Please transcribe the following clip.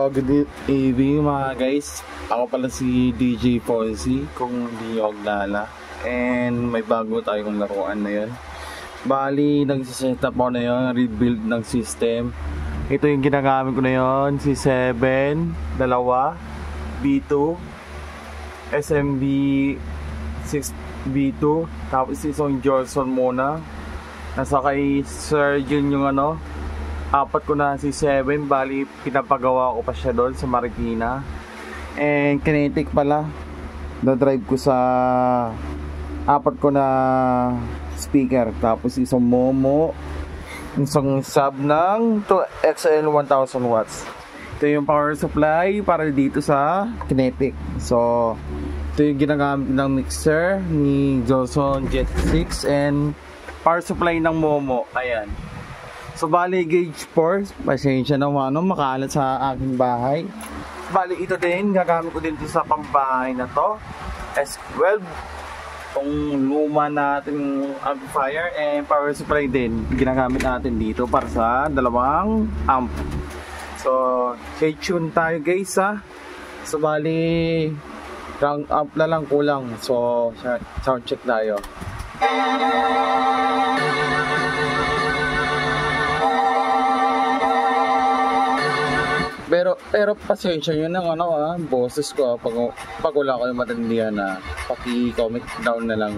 good evening mga guys. Ako pala si DJ Fonzie kung hindi nyo aglala. And may bago tayong laruan na yun. Bali, nagsiset up ako na yun, rebuild ng system. Ito yung ginagamit ko na yun, C7, dalawa, B2, SMB 6B2, tapos isang Johnson muna. Nasa kay Sir Jun yung ano, apat ko na si 7, bali pinapagawa ko pa siya doon sa Marikina. And kinetic pala, na-drive ko sa apat ko na speaker, tapos isang Momo, isang sub ng XL 1000 watts. Ito yung power supply para dito sa kinetic. So ito yung ginagamit ng mixer ni Johnson Jet 6 and power supply ng Momo. Ayan. So bali gauge 4, pasensya na ano, makalat sa aking bahay. Bali ito din, gagamit ko din sa pambahay na to, S12, itong luma natin amplifier and power supply din, ginagamit natin dito para sa dalawang amp. So stay tuned tayo guys ha. So bali rank up na lang kulang, so sound check tayo. Pero pasensya nyo ng ano boses ko pag wala ko yung matindihan na paki-comment down na lang.